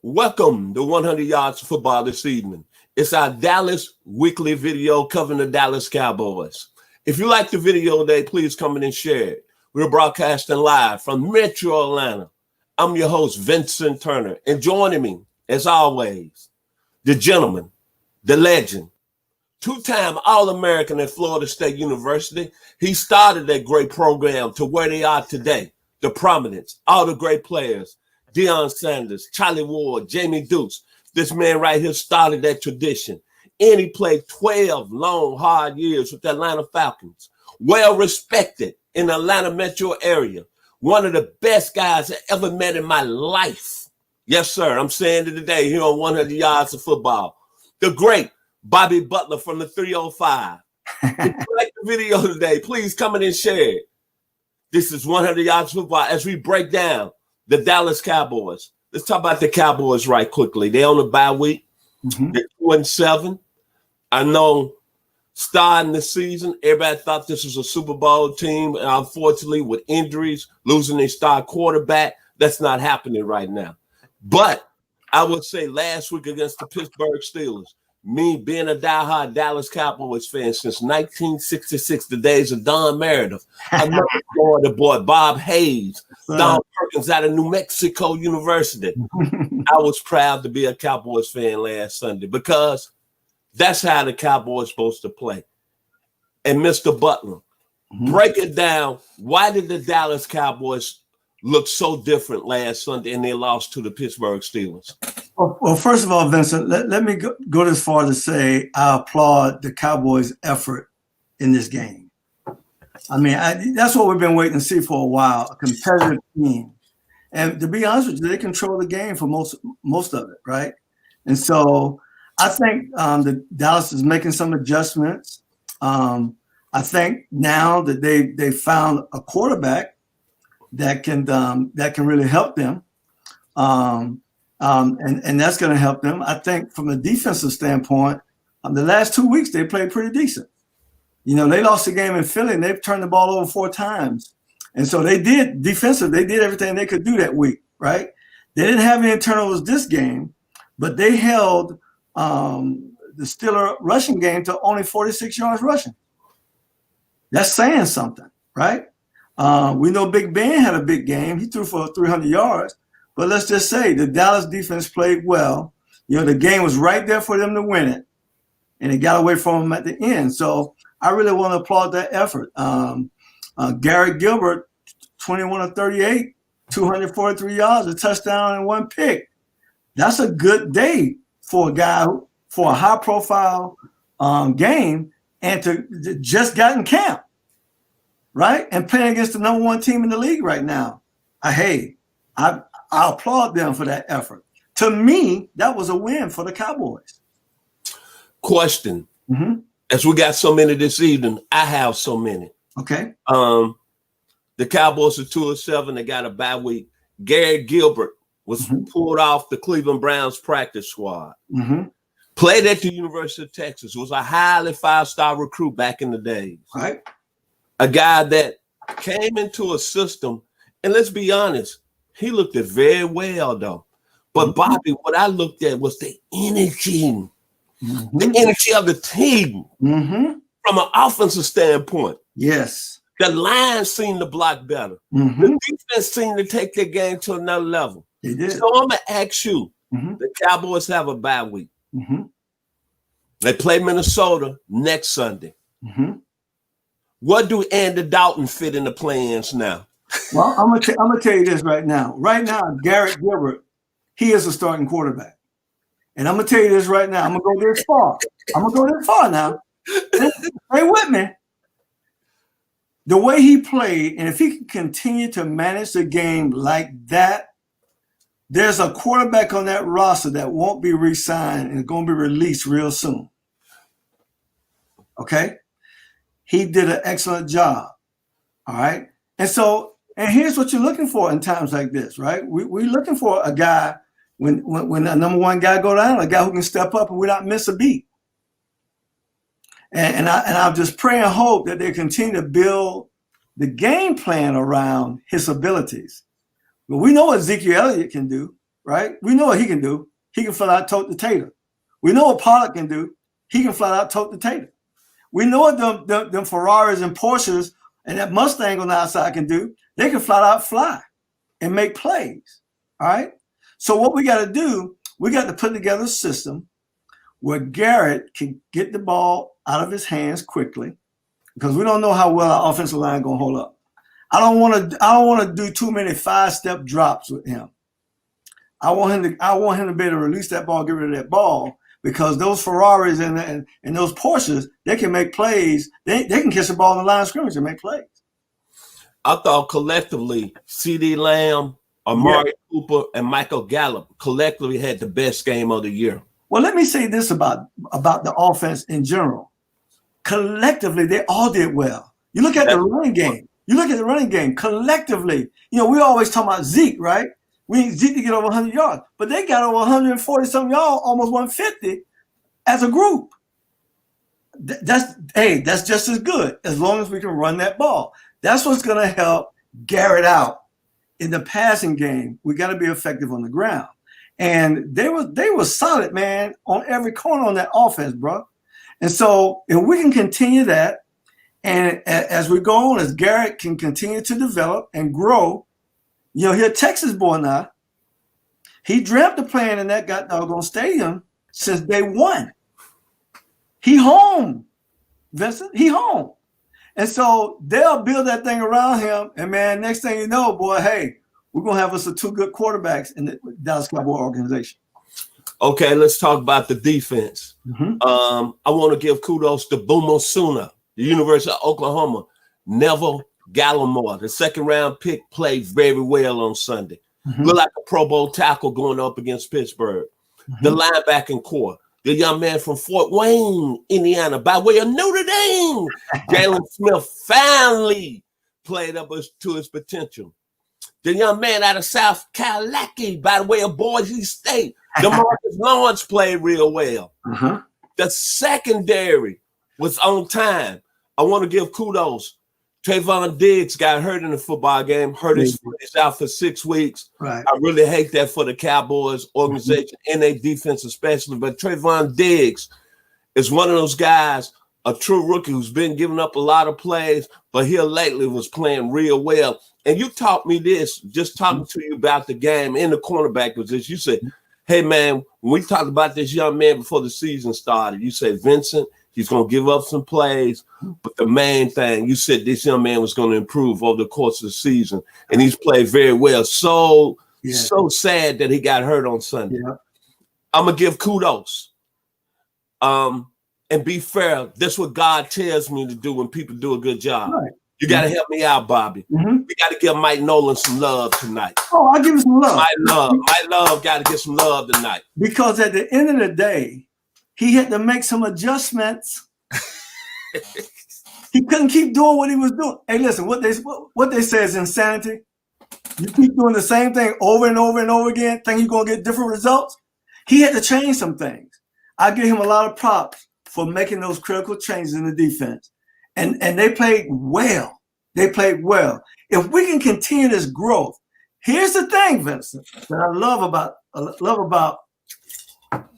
Welcome to 100 Yards of Football this evening. It's our Dallas weekly video covering the Dallas Cowboys. If you like the video today, please come in and share it. We're broadcasting live from Metro Atlanta. I'm your host, Vincent Turner, and joining me, as always, the gentleman, the legend, two-time All-American at Florida State University. He started that great program to where they are today, the prominence, all the great players, Deion Sanders, Charlie Ward, Jamie Dukes. This man right here started that tradition. And he played 12 long, hard years with the Atlanta Falcons. Well respected in the Atlanta metro area. One of the best guys I ever met in my life. Yes, sir. I'm saying it today here on 100 Yards of Football. The great Bobby Butler from the 305. If you like the video today, please come in and share it. This is 100 Yards of Football as we break down the Dallas Cowboys. Let's talk about the Cowboys right quickly. They're on the bye week. They're 2-7. I know starting the season, everybody thought this was a Super Bowl team. And unfortunately, with injuries, losing their star quarterback, that's not happening right now. But I would say last week against the Pittsburgh Steelers, me being a diehard Dallas Cowboys fan since 1966, the days of Don Meredith, another Florida boy, Bob Hayes, Don Perkins out of New Mexico University. I was proud to be a Cowboys fan last Sunday because that's how the Cowboys supposed to play. And Mr. Butler, break it down. Why did the Dallas Cowboys look so different last Sunday and they lost to the Pittsburgh Steelers? Well, first of all, Vincent, let me go this far to say I applaud the Cowboys' effort in this game. I mean, that's what we've been waiting to see for a while, a competitive team. And to be honest with you, they control the game for most of it, right? And so I think that Dallas is making some adjustments. I think now that they found a quarterback that can really help them. And that's going to help them. I think from a defensive standpoint, the last 2 weeks, they played pretty decent. You know, they lost the game in Philly and they've turned the ball over 4 times. And so they did defensive. They did everything they could do that week, right? They didn't have any turnovers this game, but they held the Steeler rushing game to only 46 yards rushing. That's saying something, right? We know Big Ben had a big game. He threw for 300 yards. But let's just say the Dallas defense played well. You know, the game was right there for them to win it, and it got away from them at the end. So I really want to applaud that effort. Garrett Gilbert, 21 of 38, 243 yards, a touchdown, and 1 pick. That's a good day for a guy for a high-profile game and to just got in camp, right? And playing against the number 1 team in the league right now. I applaud them for that effort. To me, that was a win for the Cowboys. Question. As we got so many this evening, I have so many. Okay. The Cowboys are 2-7. They got a bye week. Garrett Gilbert was pulled off the Cleveland Browns practice squad. Played at the University of Texas. Was a highly 5-star recruit back in the days. Right. A guy that came into a system, and let's be honest, he looked at very well, though. But Bobby, what I looked at was the energy, the energy of the team from an offensive standpoint. Yes. The line seemed to block better. The defense seemed to take their game to another level. They did. So I'm going to ask you, the Cowboys have a bye week. They play Minnesota next Sunday. What do Andy Dalton fit in the plans now? Well, I'm gonna tell you this right now. Right now, Garrett Gilbert, he is a starting quarterback. And I'm gonna tell you this right now. I'm gonna go this far. Now. Stay with me. The way he played, and if he can continue to manage the game like that, there's a quarterback on that roster that won't be re-signed and going to be released real soon. Okay? He did an excellent job. All right? And here's what you're looking for in times like this, right? We're looking for a guy, when a number 1 guy go down, a guy who can step up and we not miss a beat. And I just pray and hope that they continue to build the game plan around his abilities. But we know what Ezekiel Elliott can do, right? We know what he can do. He can flat out tote the tater. We know what Pollard can do. He can flat out tote the tater. We know what them Ferraris and Porsches and that Mustang on the outside can do. They can flat out fly and make plays, all right? So what we got to do, we got to put together a system where Garrett can get the ball out of his hands quickly, because we don't know how well our offensive line gonna hold up. I don't want to do too many 5-step drops with him. I want him to be able to release that ball, get rid of that ball, because those Ferraris and those Porsches, they can make plays. They can catch the ball in the line of scrimmage and make plays. I thought collectively, CeeDee Lamb, Amari Cooper, and Michael Gallup collectively had the best game of the year. Well, let me say this about the offense in general. Collectively, they all did well. You look at the running game. Collectively, we always talk about Zeke, right? We need Zeke to get over 100 yards, but they got over 140 some yards, almost 150 as a group. That's just as good as long as we can run that ball. That's what's going to help Garrett out in the passing game. We got to be effective on the ground, and they were solid, man, on every corner on that offense, bro. And so if we can continue that, and as we go on, as Garrett can continue to develop and grow, he's a Texas boy now. He dreamt of playing in that doggone stadium since day one. He home, Vincent. He home. And so they'll build that thing around him. And, man, next thing you know, boy, hey, we're going to have us two good quarterbacks in the Dallas Cowboy organization. Okay, let's talk about the defense. Mm-hmm. I want to give kudos to Boomer Sooner, the University of Oklahoma. Neville Gallimore, the second-round pick, played very well on Sunday. Mm-hmm. Looked like a Pro Bowl tackle going up against Pittsburgh. Mm-hmm. The linebacking core, the young man from Fort Wayne, Indiana, by way of Notre Dame, Jalen Smith finally played up to his potential. The young man out of South Carolina, by the way of Boise State, DeMarcus Lawrence played real well. Uh-huh. The secondary was on time. I want to give kudos. Trayvon Diggs got hurt in the football game, hurt his foot. He's out for 6 weeks. Right. I really hate that for the Cowboys organization and their defense especially. But Trayvon Diggs is one of those guys, a true rookie who's been giving up a lot of plays, but here lately was playing real well. And you taught me this, just talking to you about the game in the cornerback position. You said, hey, man, when we talked about this young man before the season started, you said, Vincent, he's going to give up some plays. But the main thing, you said this young man was going to improve over the course of the season. And he's played very well. So sad that he got hurt on Sunday. Yeah. I'm going to give kudos. And be fair. That's what God tells me to do when people do a good job. Right. You got to help me out, Bobby. Mm-hmm. We got to give Mike Nolan some love tonight. Oh, I'll give him some love. My love got to get some love tonight. Because at the end of the day, he had to make some adjustments. He couldn't keep doing what he was doing. Hey, listen, what they say is insanity. You keep doing the same thing over and over and over again, think you're going to get different results. He had to change some things. I give him a lot of props for making those critical changes in the defense. And they played well. They played well. If we can continue this growth, here's the thing, Vincent, that I love about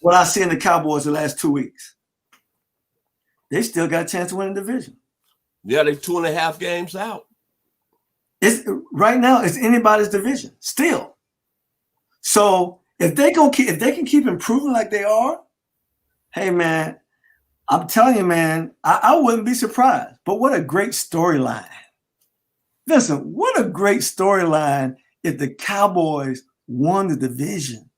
what I see in the Cowboys the last 2 weeks. They still got a chance to win the division. Yeah, they're 2.5 games out. Right now, it's anybody's division still. So if they can keep improving like they are, hey man, I'm telling you, man, I wouldn't be surprised. But what a great storyline. Listen, what a great storyline if the Cowboys won the division.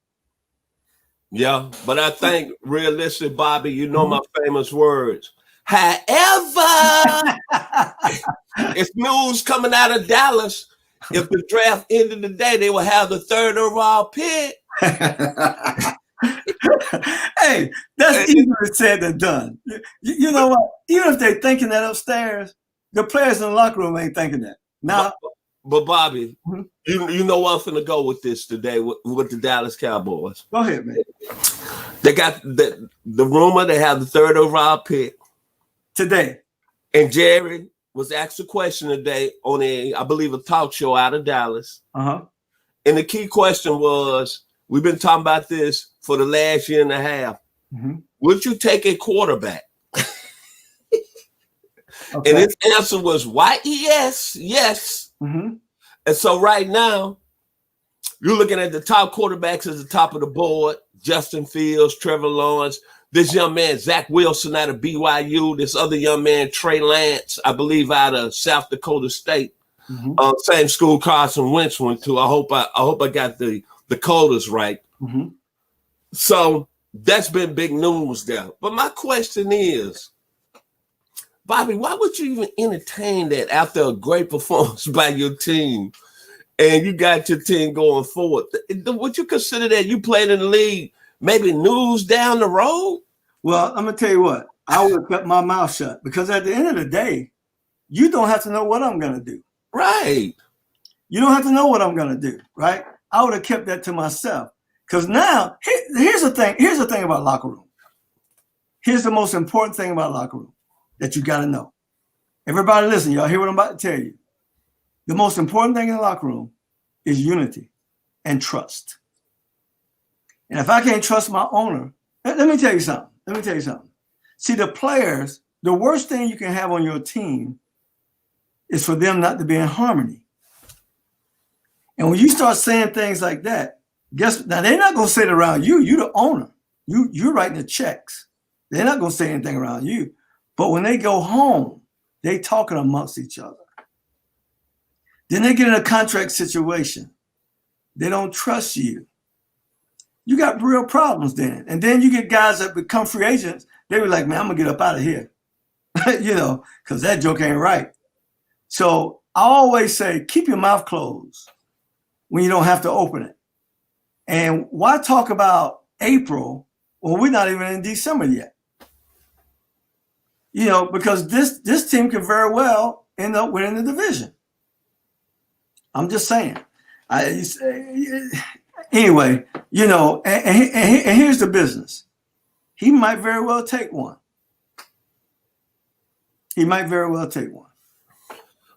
Yeah, but I think realistic, Bobby, you know my famous words. However, it's news coming out of Dallas. If the draft ended today, they will have the 3rd overall pick. Hey, that's easier said than done. You know what? Even if they're thinking that upstairs, the players in the locker room ain't thinking that. Now, but Bobby, you know I'm finna go with this today with the Dallas Cowboys. Go ahead, man. They got the rumor they have the 3rd overall pick today. And Jerry was asked a question today on I believe, a talk show out of Dallas. Uh-huh. And the key question was, we've been talking about this for the last year and a half. Mm-hmm. Would you take a quarterback? Okay. And his answer was yes, yes. Mm-hmm. And so right now, you're looking at the top quarterbacks at the top of the board: Justin Fields, Trevor Lawrence, this young man, Zach Wilson out of BYU, this other young man, Trey Lance, I believe out of South Dakota State. Mm-hmm. Same school Carson Wentz went to. I hope I got the Dakotas right. Mm-hmm. So that's been big news there. But my question is, Bobby, why would you even entertain that after a great performance by your team and you got your team going forward? Would you consider that you played in the league maybe news down the road? Well, I'm going to tell you what. I would have kept my mouth shut because at the end of the day, you don't have to know what I'm going to do. Right. You don't have to know what I'm going to do, right? I would have kept that to myself because now here's the thing. Here's the thing about locker room. Here's the most important thing about locker room that you got to know. Everybody listen, y'all hear what I'm about to tell you. The most important thing in the locker room is unity and trust. And if I can't trust my owner, let me tell you something. See, the players, the worst thing you can have on your team is for them not to be in harmony. And when you start saying things like that, now they're not going to say it around you. You're the owner. You're writing the checks. They're not going to say anything around you. But when they go home, they talking amongst each other. Then they get in a contract situation. They don't trust you. You got real problems then. And then you get guys that become free agents. They were like, man, I'm going to get up out of here. Because that joke ain't right. So I always say, keep your mouth closed when you don't have to open it. And why talk about April when we're not even in December yet? Because this team could very well end up winning the division. I'm just saying. Anyway, and here's the business. He might very well take one.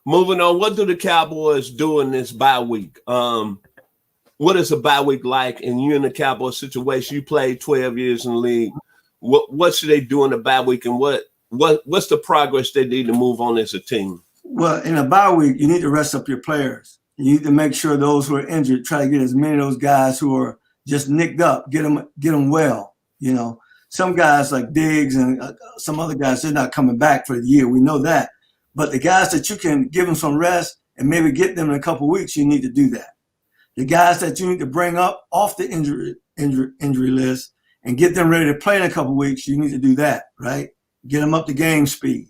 Moving on, what do the Cowboys do in this bye week? What is a bye week like? And you in the Cowboys situation, you played 12 years in the league. What should they do in the bye week, and what's the progress they need to move on as a team? Well, in a bye week, you need to rest up your players. You need to make sure those who are injured, try to get as many of those guys who are just nicked up, get them well. Some guys like Diggs and some other guys, they're not coming back for the year. We know that. But the guys that you can give them some rest and maybe get them in a couple of weeks, you need to do that. The guys that you need to bring up off the injury list and get them ready to play in a couple of weeks, you need to do that, right? Get them up to game speed.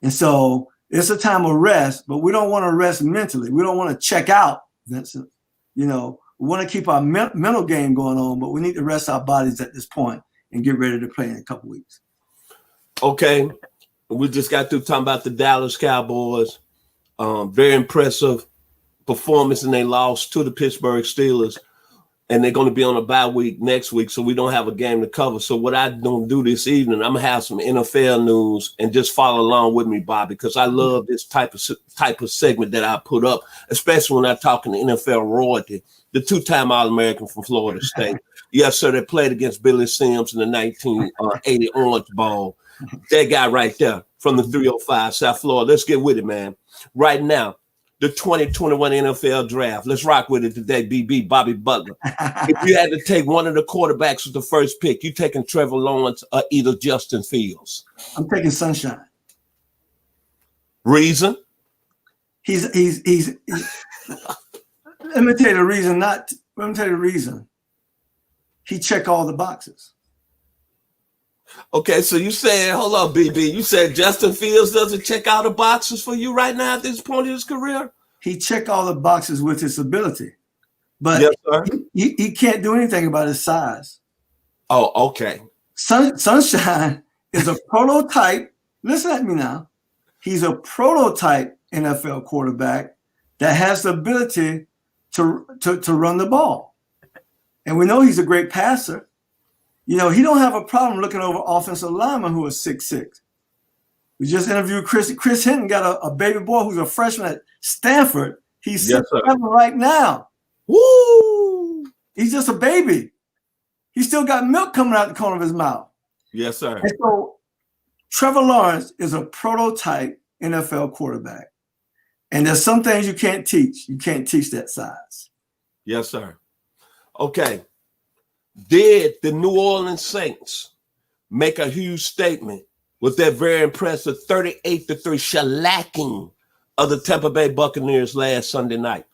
And so it's a time of rest, but we don't want to rest mentally. We don't want to check out, Vincent. We want to keep our mental game going on, but we need to rest our bodies at this point and get ready to play in a couple of weeks. Okay. We just got through talking about the Dallas Cowboys. Very impressive performance, and they lost to the Pittsburgh Steelers. And they're going to be on a bye week next week, so we don't have a game to cover. So what I'm going to do this evening, I'm going to have some NFL news and just follow along with me, Bob, because I love this type of segment that I put up, especially when I'm talking to NFL royalty, the two-time All-American from Florida State. Yes, sir, they played against Billy Sims in the 1980 Orange Bowl. That guy right there from the 305 South Florida. Let's get with it, man. Right now, the 2021 NFL draft. Let's rock with it today, Bobby Butler. If you had to take one of the quarterbacks with the first pick, you taking Trevor Lawrence or either Justin Fields? I'm taking Sunshine. Reason? He's let me tell you the reason. Let me tell you the reason. He checked all the boxes. Okay, so you said, hold on, BB. You said Justin Fields doesn't check out the boxes for you right now at this point in his career? He checked all the boxes with his ability, but yes, sir. He can't do anything about his size. Oh, okay. Sunshine is a prototype. Listen at me now. He's a prototype NFL quarterback that has the ability to run the ball. And we know he's a great passer. He don't have a problem looking over offensive linemen who are 6'6". We just interviewed Chris Hinton, got a baby boy who's a freshman at Stanford. He's 6'7" right now. Woo! He's just a baby. He still got milk coming out the corner of his mouth. Yes, sir. And so Trevor Lawrence is a prototype NFL quarterback. And there's some things you can't teach. You can't teach that size. Yes, sir. Okay. Did the New Orleans Saints make a huge statement with that very impressive 38-3 shellacking of the Tampa Bay Buccaneers last Sunday night?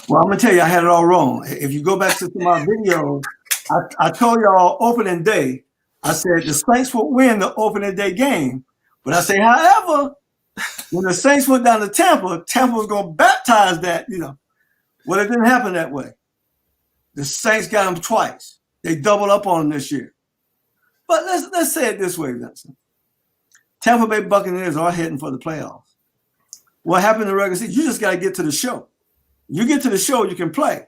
Well, I'm going to tell you, I had it all wrong. If you go back to my video, I told y'all opening day, I said the Saints would win the opening day game. But I say, however, when the Saints went down to Tampa, Tampa was going to baptize that, Well, it didn't happen that way. The Saints got them twice. They doubled up on them this year. But let's say it this way, Vincent. Tampa Bay Buccaneers are heading for the playoffs. What happened in the regular season? You just got to get to the show. You get to the show, you can play,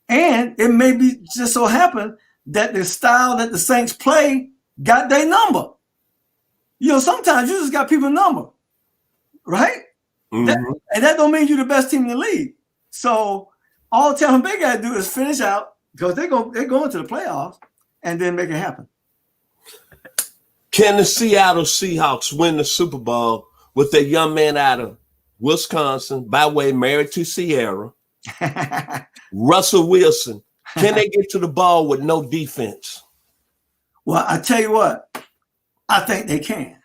And it may be just so happen that the style that the Saints play got their number. Sometimes you just got people's number, right? Mm-hmm. That don't mean you're the best team in the league. So all Tampa Bay got to do is finish out because they're going to the playoffs and then make it happen. Can the Seattle Seahawks win the Super Bowl with a young man out of Wisconsin, by way married to Sierra, Russell Wilson? Can they get to the ball with no defense? Well, I tell you what, I think they can.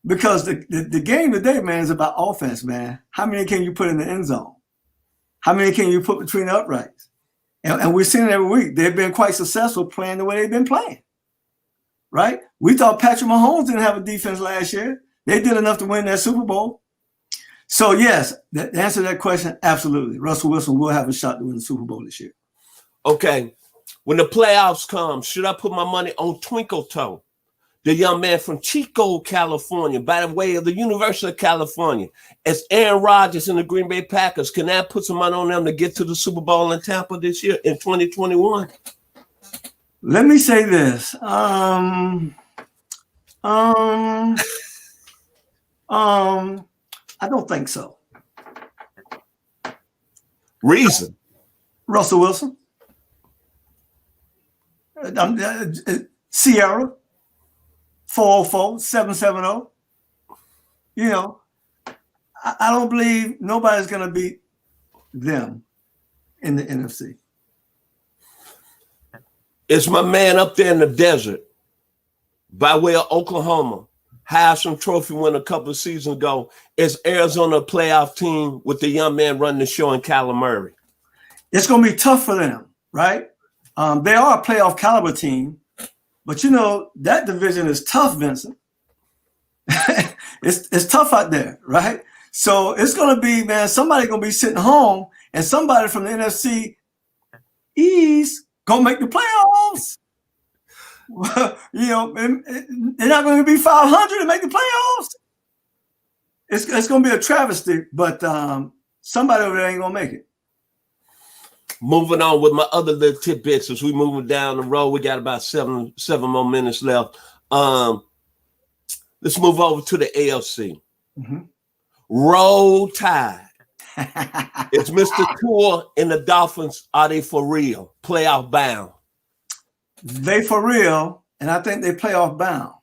Because the game today, man, is about offense, man. How many can you put in the end zone? How many can you put between the uprights? And we're seeing it every week. They've been quite successful playing the way they've been playing, right? We thought Patrick Mahomes didn't have a defense last year. They did enough to win that Super Bowl. So, yes, the answer to that question, absolutely. Russell Wilson will have a shot to win the Super Bowl this year. Okay. When the playoffs come, should I put my money on Twinkle Toe, the young man from Chico, California, by the way of the University of California? As Aaron Rodgers and the Green Bay Packers, can I put some money on them to get to the Super Bowl in Tampa this year in 2021? Let me say this. I don't think so. Reason? Russell Wilson. Sierra. 404-770. I don't believe nobody's going to beat them in the NFC. It's my man up there in the desert by way of Oklahoma. Heisman Trophy win a couple of seasons ago. Is Arizona playoff team with the young man running the show in Kyler Murray? It's going to be tough for them, right? They are a playoff caliber team, but that division is tough, Vincent. It's tough out there, right? So it's going to be, man, somebody going to be sitting home and somebody from the NFC East going to make the playoffs. They're not going to be 500 to make the playoffs. It's going to be a travesty, but somebody over there ain't going to make it. Moving on with my other little tidbits as we moving down the road. We got about seven more minutes left. Let's move over to the AFC. Mm-hmm. Roll Tide. It's Mr. Tua and the Dolphins. Are they for real? Playoff bound? They for real, and I think they playoff bound,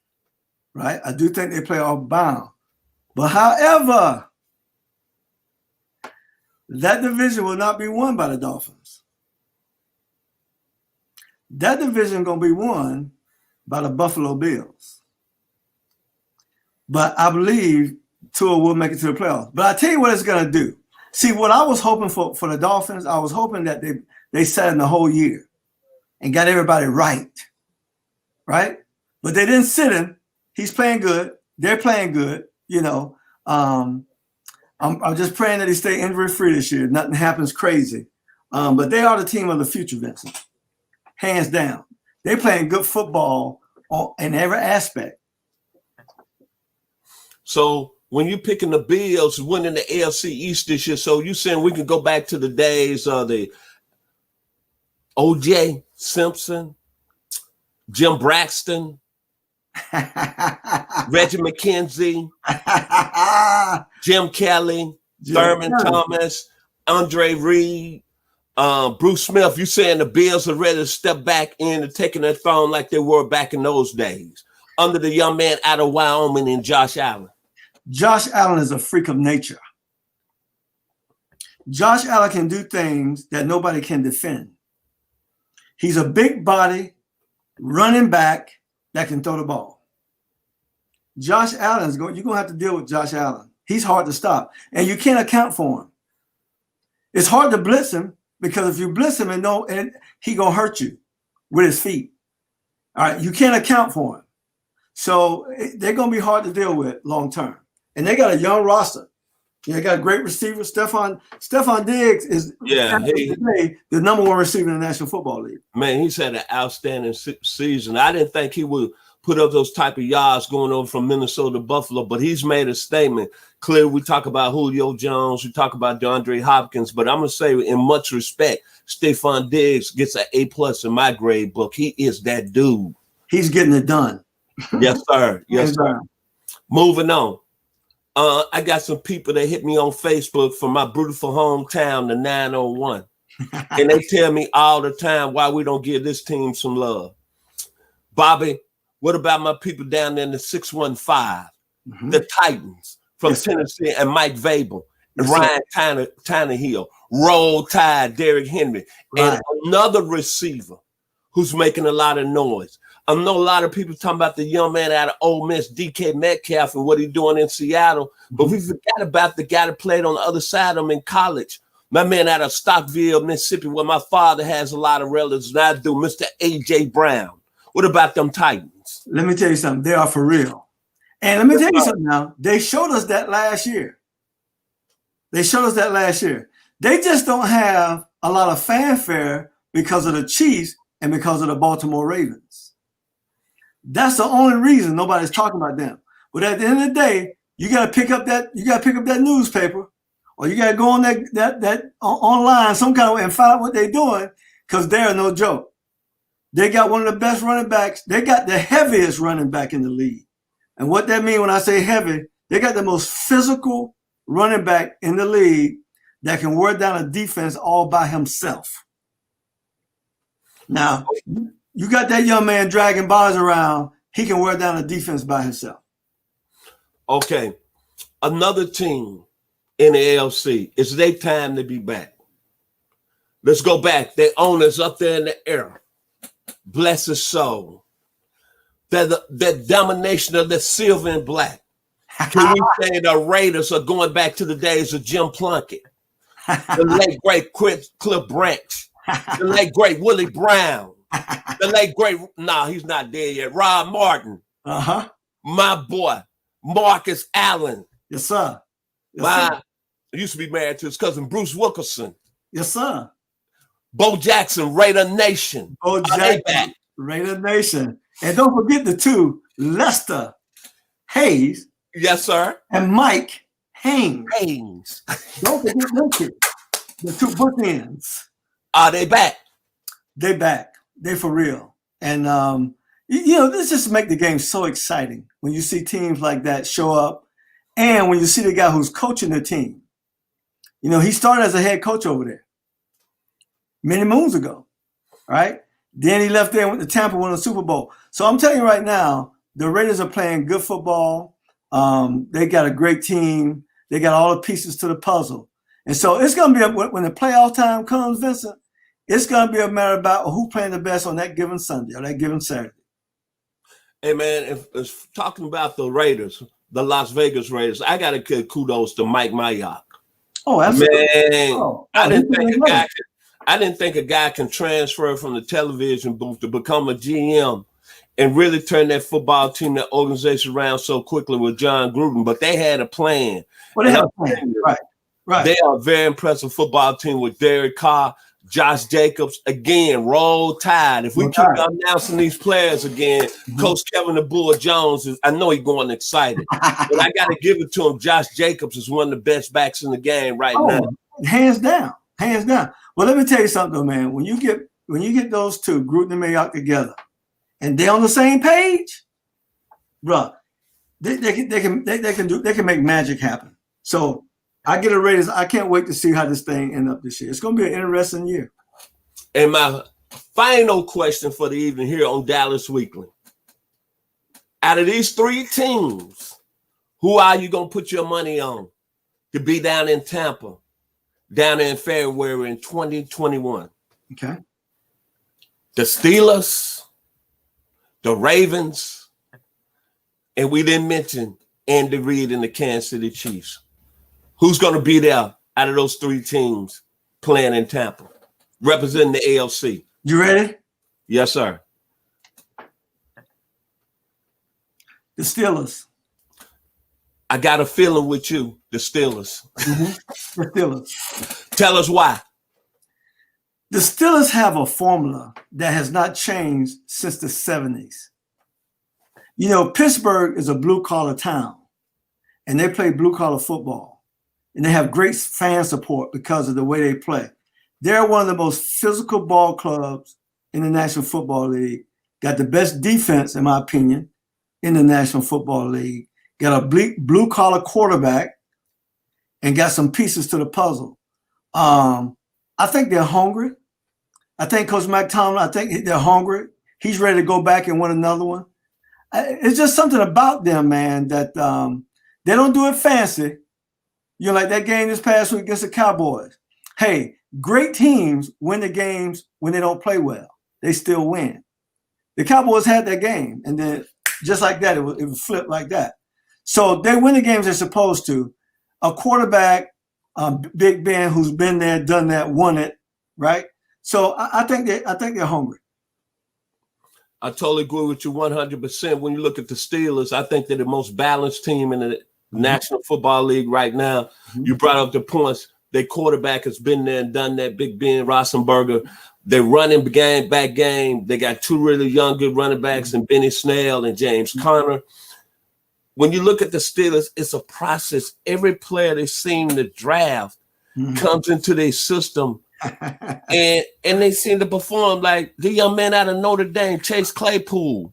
right? I do think they playoff bound. But however, that division will not be won by the Dolphins. That division going to be won by the Buffalo Bills. But I believe Tua will make it to the playoffs. But I tell you what it's going to do. See, what I was hoping for the Dolphins, I was hoping that they sat in the whole year and got everybody right? But they didn't sit him. He's playing good. They're playing good. I'm just praying that he stay injury-free this year. Nothing happens crazy. But they are the team of the future, Vincent. Hands down. They're playing good football in every aspect. So when you're picking the Bills winning the AFC East this year, so you saying we can go back to the days of the O.J. Simpson, Jim Braxton, Reggie McKenzie, Jim Kelly, Thurman Thomas, Andre Reed, Bruce Smith, you saying the Bills are ready to step back in and taking their throne like they were back in those days under the young man out of Wyoming and Josh Allen? Josh Allen is a freak of nature. Josh Allen can do things that nobody can defend. He's a big body running back that can throw the ball. Josh Allen you're going to have to deal with Josh Allen. He's hard to stop, and you can't account for him. It's hard to blitz him because if you blitz him and he going to hurt you with his feet. All right, you can't account for him. So they're going to be hard to deal with long term. And they got a young roster. They got a great receiver. Stephon Diggs is the number one receiver in the National Football League. Man, he's had an outstanding season. I didn't think he would put up those type of yards going over from Minnesota to Buffalo, but he's made a statement. Clearly, we talk about Julio Jones, we talk about DeAndre Hopkins, but I'm going to say in much respect, Stephon Diggs gets an A+ in my grade book. He is that dude. He's getting it done. Yes, sir. Yes, sir. Moving on. I got some people that hit me on Facebook from my beautiful hometown, the 901. And they tell me all the time why we don't give this team some love. Bobby, what about my people down there in the 615, the Titans from Tennessee, and Mike Vrabel, and Ryan Tannehill, Roll Tide, Derrick Henry, and another receiver who's making a lot of noise. I know a lot of people talking about the young man out of Ole Miss, DK Metcalf, and what he's doing in Seattle, but we forgot about the guy that played on the other side of him in college. My man out of Stockville, Mississippi, where my father has a lot of relatives, and I do, Mr. A.J. Brown. What about them Titans? Let me tell you something. They are for real. And let me tell you something now. They showed us that last year. They just don't have a lot of fanfare because of the Chiefs and because of the Baltimore Ravens. That's the only reason nobody's talking about them. But at the end of the day, you got to pick up that newspaper, or you got to go on that online some kind of way and find out what they're doing, because they're no joke. They got one of the best running backs. They got the heaviest running back in the league. And what that means when I say heavy, they got the most physical running back in the league that can wear down a defense all by himself. Now, you got that young man dragging bodies around. He can wear down a defense by himself. Okay. Another team in the AFC. It's their time to be back. Let's go back. Their owners up there in the air. Bless his soul. That domination of the silver and black. Can we say the Raiders are going back to the days of Jim Plunkett? The late great Cliff Branch. The late great Willie Brown. The late great, he's not dead yet. Rob Martin. My boy, Marcus Allen. Yes, sir. Used to be married to his cousin Bruce Wilkerson. Yes, sir. Bo Jackson, Raider Nation. Bo Jackson, Raider Nation. And don't forget the two, Lester Hayes. Yes, sir. And Mike Haynes. Don't forget them two. The two bookends. Are they back? They back. They for real. And, this just make the game so exciting when you see teams like that show up, and when you see the guy who's coaching the team. He started as a head coach over there many moons ago, right? Then he left there and went to Tampa, won the Super Bowl. So I'm telling you right now, the Raiders are playing good football. They got a great team. They got all the pieces to the puzzle. And so it's going to be, when the playoff time comes, Vincent, it's going to be a matter about who playing the best on that given Sunday or that given Saturday. Hey, man, if talking about the Raiders, the Las Vegas Raiders, I got to give kudos to Mike Mayock. Oh, absolutely. Man, I didn't think a guy can transfer from the television booth to become a GM and really turn that football team, that organization around so quickly with John Gruden. But they had a plan. Well, they had a plan. Right. They are a very impressive football team with Derek Carr, Josh Jacobs. Again, Roll Tide. If we keep announcing these players again, Coach Kevin the Bull Jones, I know he's going excited. But I got to give it to him. Josh Jacobs is one of the best backs in the game right now. Hands down. Well, let me tell you something, though, man. When you get those two, Gruden and Mayock, together, and they're on the same page, bro, they can make magic happen. So I get a Raiders. I can't wait to see how this thing ends up this year. It's going to be an interesting year. And my final question for the evening here on Dallas Weekly. Out of these three teams, who are you going to put your money on to be down in Tampa, down in February in 2021? Okay. The Steelers, the Ravens, and we didn't mention Andy Reid and the Kansas City Chiefs. Who's going to be there out of those three teams playing in Tampa, representing the ALC? You ready? Yes, sir. The Steelers. I got a feeling with you, the Steelers. Mm-hmm. The Steelers. Tell us why. The Steelers have a formula that has not changed since the 70s. You know, Pittsburgh is a blue-collar town, and they play blue-collar football, and they have great fan support because of the way they play. They're one of the most physical ball clubs in the National Football League, got the best defense, in my opinion, in the National Football League, got a blue-collar quarterback, and got some pieces to the puzzle. I think they're hungry. I think Coach Mike Tomlin, I think they're hungry. He's ready to go back and win another one. It's just something about them, man, that they don't do it fancy. You know, like that game this past week against the Cowboys. Hey, great teams win the games when they don't play well. They still win. The Cowboys had that game, and then just like that, it would flip like that. So they win the games they're supposed to. A quarterback, Big Ben, who's been there, done that, won it, right? So I think they're hungry. I totally agree with you 100%. When you look at the Steelers, I think they're the most balanced team in the National Football League right now. Mm-hmm. You brought up the points. Their quarterback has been there and done that, Big Ben Roethlisberger. They're running back game. They got two really young, good running backs in Benny Snell and James Conner. When you look at the Steelers, it's a process. Every player they seem to draft comes into their system and they seem to perform like the young man out of Notre Dame, Chase Claypool.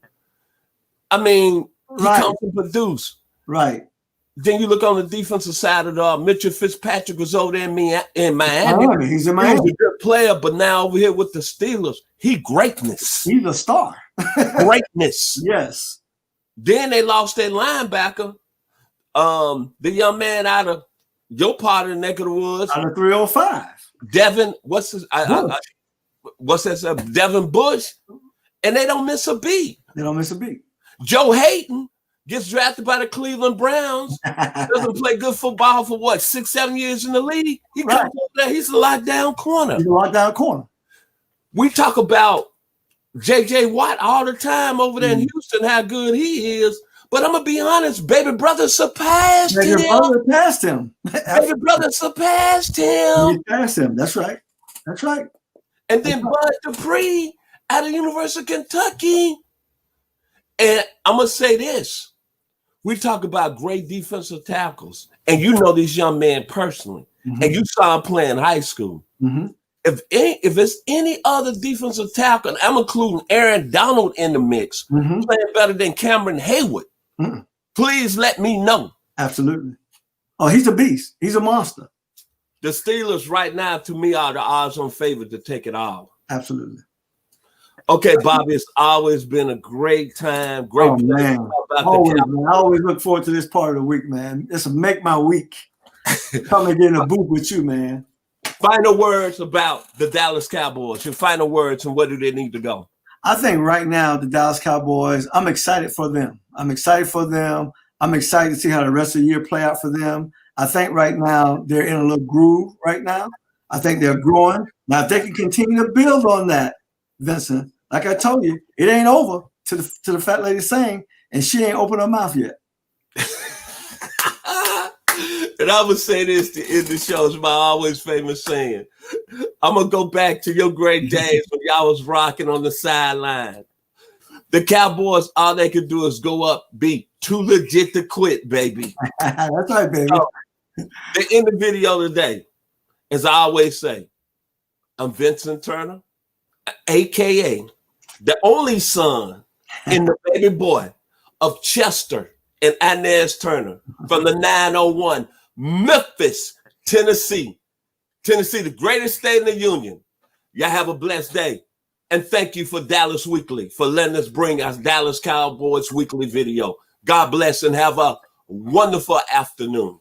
I mean, he comes to produce. Right. Then you look on the defensive side of the Mitchell Fitzpatrick was over there in Miami. He's in Miami. He's a good player, but now over here with the Steelers, he greatness. He's a star. Greatness. Yes. Then they lost their linebacker, the young man out of your part of the neck of the woods. Out of 305. Devin, what's his? What's that? Devin Bush, and they don't miss a beat. They don't miss a beat. Joe Hayden gets drafted by the Cleveland Browns. Doesn't play good football for what 6-7 years in the league. He comes over there. He's a lockdown corner. He's a lockdown corner. We talk about J.J. Watt all the time over there in Houston, how good he is. But I'm going to be honest, baby brother surpassed him. Baby brother passed him. Baby brother surpassed him. He passed him. That's right. That's right. And then Bud Dupree out of the University of Kentucky. And I'm going to say this. We talk about great defensive tackles, and you know this young man personally, and you saw him play in high school. If it's any other defensive tackle, and I'm including Aaron Donald in the mix, playing better than Cameron Hayward, please let me know. Absolutely. Oh, he's a beast. He's a monster. The Steelers right now, to me, are the odds-on favorite to take it all. Absolutely. Okay, Bobby, it's always been a great time. Great man. Always, man. I always look forward to this part of the week, man. This will make my week. Come and get in a booth with you, man. Final words about the Dallas Cowboys. Your final words, and where do they need to go? I think right now, the Dallas Cowboys, I'm excited for them. I'm excited to see how the rest of the year play out for them. I think right now they're in a little groove right now. I think they're growing. Now, if they can continue to build on that, Vincent, like I told you, it ain't over to the fat lady saying, and she ain't opened her mouth yet. And I would say this to end the show. It's my always famous saying. I'm going to go back to your great days when y'all was rocking on the sideline. The Cowboys, all they could do is go up, be too legit to quit, baby. That's right, baby. So, they end the video today. As I always say, I'm Vincent Turner, a.k.a. the only son and the baby boy of Chester and Inez Turner from the 901 Memphis, Tennessee. Tennessee, the greatest state in the union. Y'all have a blessed day. And thank you for Dallas Weekly, for letting us bring our Dallas Cowboys weekly video. God bless and have a wonderful afternoon.